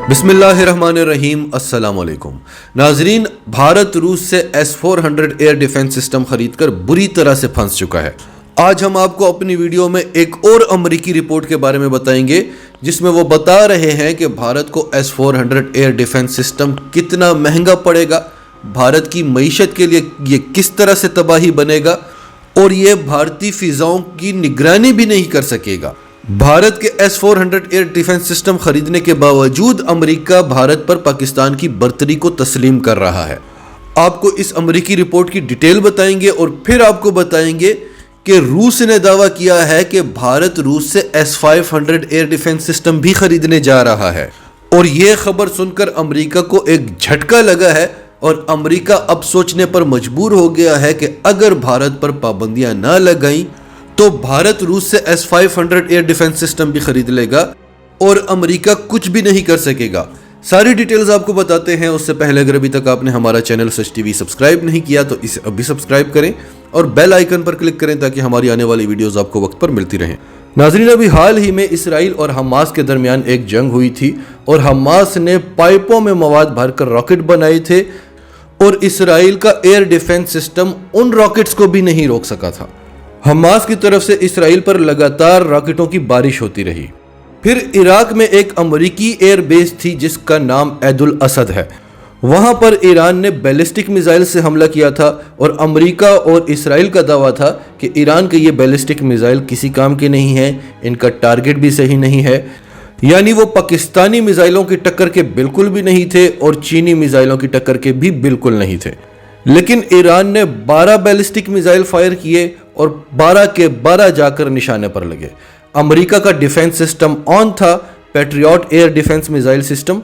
बिस्मिल्लाहिर्रहमानिर्रहीम। अस्सलाम वालेकुम नाजरीन, भारत रूस से S-400 एयर डिफेंस सिस्टम खरीद कर बुरी तरह से फंस चुका है। आज हम आपको अपनी वीडियो में एक और अमरीकी रिपोर्ट के बारे में बताएंगे जिसमें वो बता रहे हैं कि भारत को S-400 एयर डिफेंस सिस्टम कितना महंगा पड़ेगा, भारत की मईशत के लिए ये किस तरह से तबाही बनेगा और ये भारतीय फिजाओं की निगरानी भी नहीं कर सकेगा। भारत के S-400 एयर डिफेंस सिस्टम खरीदने के बावजूद अमेरिका भारत पर पाकिस्तान की बर्तरी को तस्लीम कर रहा है। आपको इस अमेरिकी रिपोर्ट की डिटेल बताएंगे और फिर आपको बताएंगे कि रूस ने दावा किया है कि भारत रूस से S-500 एयर डिफेंस सिस्टम भी खरीदने जा रहा है और यह खबर सुनकर अमेरिका को एक झटका लगा है और अमेरिका अब सोचने पर मजबूर हो गया है कि अगर भारत पर पाबंदियां ना लगाई तो भारत रूस से S-500 एयर डिफेंस सिस्टम भी खरीद लेगा और अमेरिका कुछ भी नहीं कर सकेगा। सारी डिटेल्स आपको बताते हैं। उससे पहले अगर अभी तक आपने हमारा चैनल सच टीवी सब्सक्राइब नहीं किया तो इसे अभी सब्सक्राइब करें और बेल आइकन पर क्लिक करें ताकि हमारी आने वाली वीडियोस आपको वक्त पर मिलती रहें। नाज़रीन, अभी हाल ही में इसराइल और हमास के दरमियान एक जंग हुई थी और हमास ने पाइपों में मवाद भरकर रॉकेट बनाए थे और इसराइल का एयर डिफेंस सिस्टम उन रॉकेट्स को भी नहीं रोक सका था। हमास की तरफ से इसराइल पर लगातार रॉकेटों की बारिश होती रही। फिर इराक में एक अमेरिकी एयर बेस थी जिसका नाम ऐदुल असद है। वहां पर ईरान ने बैलिस्टिक मिसाइल से हमला किया था और अमेरिका और इसराइल का दावा था कि ईरान के ये बैलिस्टिक मिसाइल किसी काम के नहीं हैं, इनका टारगेट भी सही नहीं है। यानी वो पाकिस्तानी मिसाइलों की टक्कर के बिल्कुल भी नहीं थे और चीनी मिसाइलों की टक्कर के भी बिल्कुल नहीं थे। लेकिन ईरान ने 12 बैलिस्टिक मिसाइल फायर किए और 12 के 12 जाकर निशाने पर लगे। अमेरिका का डिफेंस सिस्टम ऑन था, patriot air defence missile system,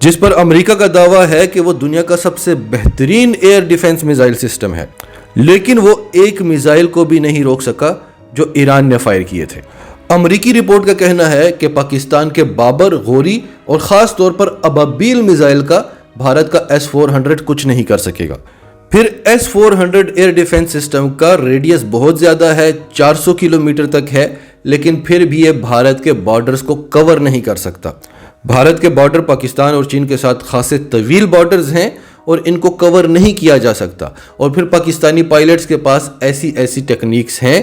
जिस पर अमेरिका का दावा है कि वो दुनिया का सबसे बेहतरीन एयर डिफेंस मिसाइल सिस्टम है। लेकिन वो एक मिसाइल को भी नहीं रोक सका जो ईरान ने फायर किए थे। अमेरिकी रिपोर्ट का कहना है कि पाकिस्तान के बाबर, गोरी और ख़ास तौर पर अबाबील मिसाइल का भारत का S-400 कुछ नहीं कर सकेगा। फिर S-400 एयर डिफेंस सिस्टम का रेडियस बहुत ज़्यादा है, 400 किलोमीटर तक है, लेकिन फिर भी ये भारत के बॉर्डर्स को कवर नहीं कर सकता। भारत के बॉर्डर पाकिस्तान और चीन के साथ खासे तवील बॉर्डर्स हैं और इनको कवर नहीं किया जा सकता। और फिर पाकिस्तानी पायलट्स के पास ऐसी टेक्निक्स हैं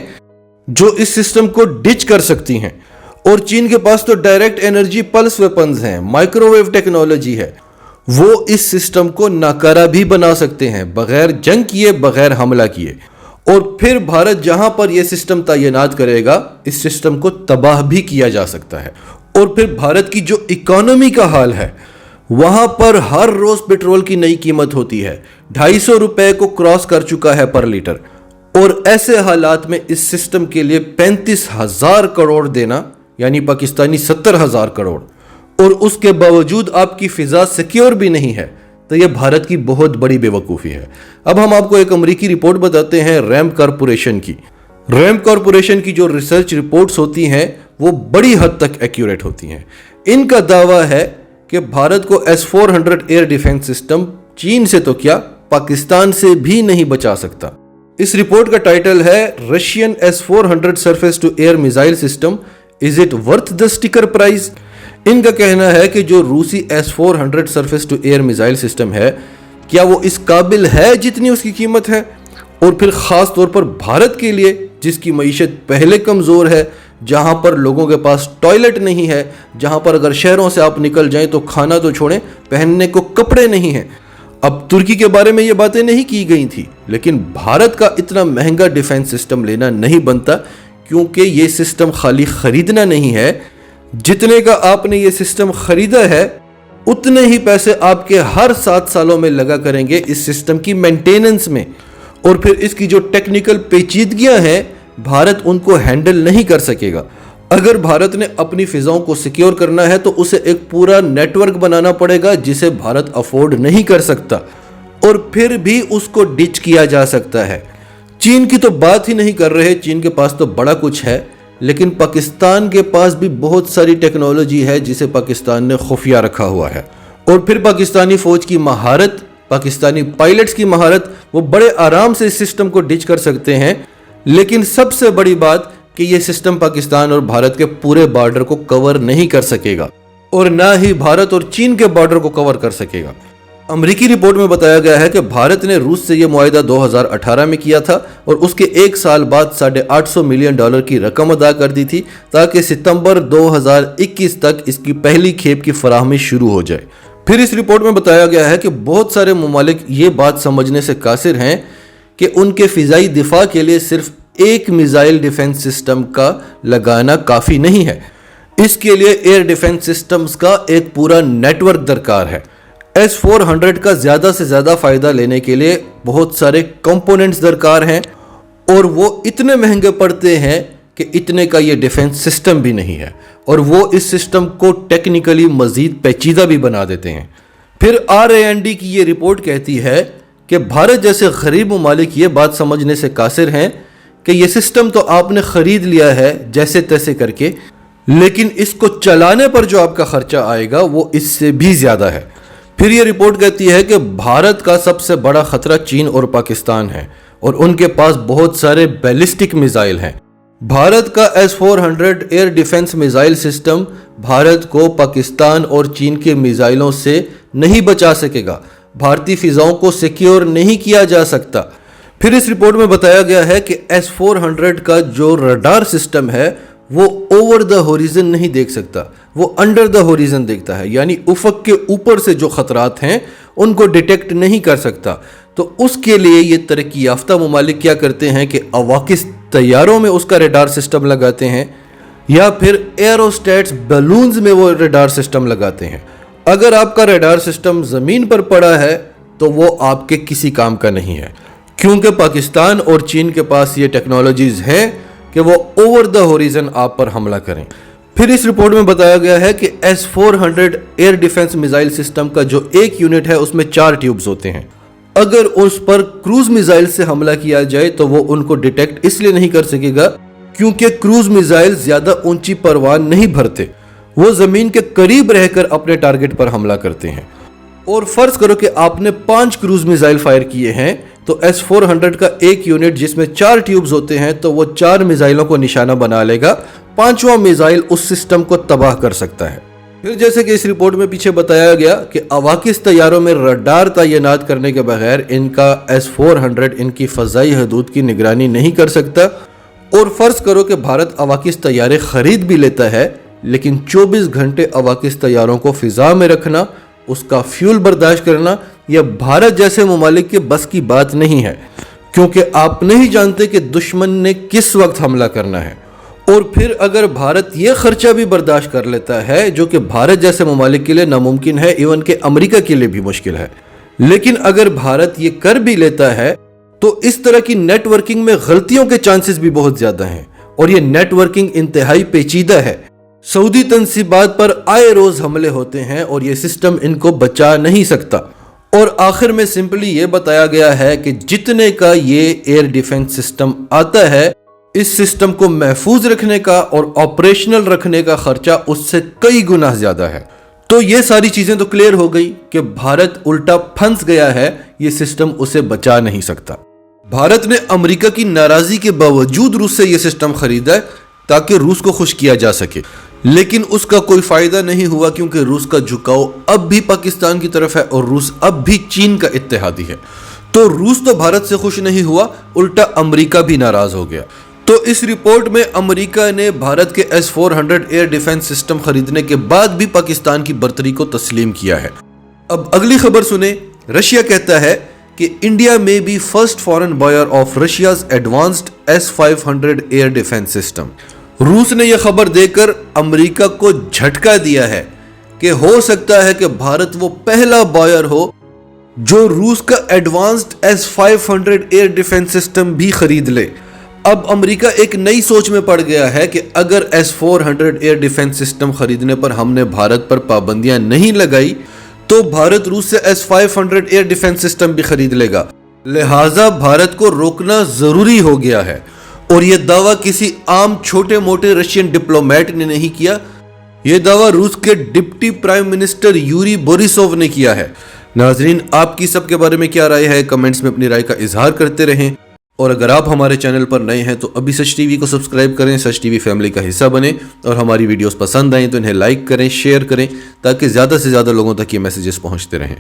जो इस सिस्टम को डिच कर सकती हैं। और चीन के पास तो डायरेक्ट एनर्जी पल्स वेपन्स हैं, माइक्रोवेव टेक्नोलॉजी है। वो इस सिस्टम को नाकारा भी बना सकते हैं बगैर जंग किए, बगैर हमला किए। और फिर भारत जहां पर यह सिस्टम तैनात करेगा, इस सिस्टम को तबाह भी किया जा सकता है। और फिर भारत की जो इकोनॉमी का हाल है, वहां पर हर रोज पेट्रोल की नई कीमत होती है, 250 रुपए को क्रॉस कर चुका है पर लीटर। और ऐसे हालात में इस सिस्टम के लिए 35,000 करोड़ देना, यानी पाकिस्तानी 70,000 करोड़, और उसके बावजूद आपकी फिजा सिक्योर भी नहीं है, तो यह भारत की बहुत बड़ी बेवकूफ़ी है। अब हम आपको एक अमेरिकी रिपोर्ट बताते हैं रैंड कॉरपोरेशन की। रैंड कॉरपोरेशन की जो रिसर्च रिपोर्ट्स होती हैं वो बड़ी हद तक एक्यूरेट होती हैं। इनका दावा है कि भारत को S-400 एयर डिफेंस सिस्टम चीन से तो क्या, पाकिस्तान से भी नहीं बचा सकता। इस रिपोर्ट का टाइटल है Russian S-400 surface to air missile system, is it worth the sticker price. इनका कहना है कि जो रूसी S-400 surface to air missile system है, क्या वो इस काबिल है जितनी उसकी कीमत है। और फिर खास तौर पर भारत के लिए, जिसकी मईशत पहले कमज़ोर है, जहां पर लोगों के पास टॉयलेट नहीं है, जहां पर अगर शहरों से आप निकल जाएं तो खाना तो छोड़ें, पहनने को कपड़े नहीं हैं। अब तुर्की के बारे में ये बातें नहीं की गई थी, लेकिन भारत का इतना महंगा डिफेंस सिस्टम लेना नहीं बनता, क्योंकि ये सिस्टम खाली खरीदना नहीं है। जितने का आपने ये सिस्टम खरीदा है, उतने ही पैसे आपके हर 7 सालों में लगा करेंगे इस सिस्टम की मेंटेनेंस में। और फिर इसकी जो टेक्निकल पेचीदगियां हैं, भारत उनको हैंडल नहीं कर सकेगा। अगर भारत ने अपनी फिजाओं को सिक्योर करना है तो उसे एक पूरा नेटवर्क बनाना पड़ेगा जिसे भारत अफोर्ड नहीं कर सकता, और फिर भी उसको डिच किया जा सकता है। चीन की तो बात ही नहीं कर रहे, चीन के पास तो बड़ा कुछ है, लेकिन पाकिस्तान के पास भी बहुत सारी टेक्नोलॉजी है जिसे पाकिस्तान ने खुफिया रखा हुआ है। और फिर पाकिस्तानी फौज की महारत, पाकिस्तानी पायलट्स की महारत, वो बड़े आराम से इस सिस्टम को डिच कर सकते हैं। लेकिन सबसे बड़ी बात कि यह सिस्टम पाकिस्तान और भारत के पूरे बॉर्डर को कवर नहीं कर सकेगा। और ना ही भारत और चीन के बॉर्डर को कवर कर सकेगा। अमेरिकी रिपोर्ट में बताया गया है कि भारत ने रूस से यह मुआहिदा 2018 में किया था और उसके एक साल बाद $850 मिलियन की रकम अदा कर दी थी ताकि सितंबर 2021 तक इसकी पहली खेप की फराहमी शुरू हो जाए। फिर इस रिपोर्ट में बताया गया है कि बहुत सारे ममालिक ये बात समझने से कासिर हैं कि उनके फिजाई दिफा के लिए सिर्फ एक मिसाइल डिफेंस सिस्टम का लगाना काफ़ी नहीं है, इसके लिए एयर डिफेंस सिस्टम्स का एक पूरा नेटवर्क दरकार है। S-400 का ज़्यादा से ज़्यादा फ़ायदा लेने के लिए बहुत सारे कंपोनेंट्स दरकार हैं और वो इतने महंगे पड़ते हैं कि इतने का ये डिफेंस सिस्टम भी नहीं है और वो इस सिस्टम को टेक्निकली मज़ीद पेचीदा भी बना देते हैं। फिर RAND की ये रिपोर्ट कहती है कि भारत जैसे गरीब ममालिक ये बात समझने से कासिर हैं कि ये सिस्टम तो आपने ख़रीद लिया है जैसे तैसे करके, लेकिन इसको चलाने पर जो आपका खर्चा आएगा वो इससे भी ज़्यादा है। फिर ये रिपोर्ट कहती है कि भारत का सबसे बड़ा खतरा चीन और पाकिस्तान है और उनके पास बहुत सारे बैलिस्टिक मिसाइल हैं। भारत का S-400 air defence missile system Bharat को पाकिस्तान और चीन के मिसाइलों से नहीं बचा सकेगा, भारतीय फिजाओं को सिक्योर नहीं किया जा सकता। फिर इस रिपोर्ट में बताया गया है कि S-400 का जो रडार सिस्टम है वो ओवर द होरिजन नहीं देख सकता, वो अंडर द होरिजन देखता है, यानी उफक के ऊपर से जो खतरात हैं उनको डिटेक्ट नहीं कर सकता। तो उसके लिए ये तरक्की याफ्ता ममालिक क्या करते हैं कि अवाकिस तैयारों में उसका रडार सिस्टम लगाते हैं या फिर एरोस्टेट्स बलून्स में वो रडार सिस्टम लगाते हैं। अगर आपका रडार सिस्टम ज़मीन पर पड़ा है तो वो आपके किसी काम का नहीं है, क्योंकि पाकिस्तान और चीन के पास ये टेक्नोलॉजीज़ हैं कि वो ओवर द होरिजन आप पर हमला करें। फिर इस रिपोर्ट में बताया गया है कि S-400 air defence missile system का जो एक यूनिट है उसमें 4 ट्यूब्स होते हैं। अगर उस पर क्रूज मिसाइल से हमला किया जाए तो वो उनको डिटेक्ट इसलिए नहीं कर सकेगा क्योंकि क्रूज मिसाइल ज्यादा ऊंची परवान नहीं भरते, वो जमीन के करीब रहकर अपने टारगेट पर हमला करते हैं। और फर्ज करो कि आपने 5 क्रूज मिसाइल फायर किए हैं तो S-400 का एक यूनिट जिसमें 4 ट्यूब्स होते हैं तो वो 4 मिसाइलों को निशाना बना लेगा, 5वां मिसाइल उस सिस्टम को तबाह कर सकता है। फिर जैसे कि इस रिपोर्ट में पीछे बताया गया कि अवाकिस तैयारों में रडार तैनात करने के बगैर इनका S-400 इनकी फ़ज़ाई हदूद की निगरानी नहीं कर सकता। और फर्ज करो कि भारत अवाकिस तैयारे खरीद भी लेता है, लेकिन 24 घंटे अवाकिस तैयारों को फिजा में रखना, उसका फ्यूल बर्दाश्त करना, यह भारत जैसे ममालिक के बस की बात नहीं है, क्योंकि आप नहीं जानते कि दुश्मन ने किस वक्त हमला करना है। और फिर अगर भारत ये खर्चा भी बर्दाश्त कर लेता है, जो कि भारत जैसे ममालिक के लिए नामुमकिन है, इवन के अमेरिका के लिए भी मुश्किल है, लेकिन अगर भारत ये कर भी लेता है तो इस तरह की नेटवर्किंग में गलतियों के चांसेस भी बहुत ज्यादा हैं और ये नेटवर्किंग इंतहाई पेचीदा है। सऊदी तंसीबात पर आए रोज हमले होते हैं और ये सिस्टम इनको बचा नहीं सकता। और आखिर में सिंपली ये बताया गया है कि जितने का ये एयर डिफेंस सिस्टम आता है, इस सिस्टम को महफूज रखने का और ऑपरेशनल रखने का खर्चा उससे कई गुना ज्यादा है। तो ये सारी चीजें तो क्लियर हो गई कि भारत उल्टा फंस गया है, ये सिस्टम उसे बचा नहीं सकता। भारत ने अमेरिका की नाराजगी के बावजूद रूस से यह सिस्टम खरीदा है ताकि रूस को खुश किया जा सके, लेकिन उसका कोई फायदा नहीं हुआ क्योंकि रूस का झुकाव अब भी पाकिस्तान की तरफ है और रूस अब भी चीन का इत्तेहादी है। तो रूस तो भारत से खुश नहीं हुआ, उल्टा अमेरिका भी नाराज हो गया। तो इस रिपोर्ट में अमेरिका ने भारत के S-400 एयर डिफेंस सिस्टम खरीदने के बाद भी पाकिस्तान की बर्तरी को तस्लीम किया है। अब अगली खबर सुने। रशिया कहता है कि इंडिया में be first foreign buyer of Russia's advanced S-500 air defence system. रूस ने यह खबर देकर अमेरिका को झटका दिया है कि हो सकता है कि भारत वो पहला बायर हो जो रूस का advanced S-500 air defence system भी खरीद ले। अब अमेरिका एक नई सोच में पड़ गया है कि अगर S-400 एयर डिफेंस सिस्टम खरीदने पर हमने भारत पर पाबंदियां नहीं लगाई तो भारत रूस से S-500 एयर डिफेंस सिस्टम भी खरीद लेगा, लिहाजा भारत को रोकना जरूरी हो गया है। और यह दावा किसी आम छोटे मोटे रशियन डिप्लोमेट ने नहीं किया, यह दावा रूस के deputy prime minister Yuri Borisov ने किया है। नाजरीन, आपकी सबके बारे में क्या राय है? कमेंट्स में अपनी राय का इजहार करते रहें اور اگر آپ ہمارے چینل پر نئے ہیں تو ابھی سچ ٹی وی کو سبسکرائب کریں، سچ ٹی وی فیملی کا حصہ بنیں، اور ہماری ویڈیوز پسند آئیں تو انہیں لائک کریں، شیئر کریں، تاکہ زیادہ سے زیادہ لوگوں تک یہ میسیجز پہنچتے رہیں۔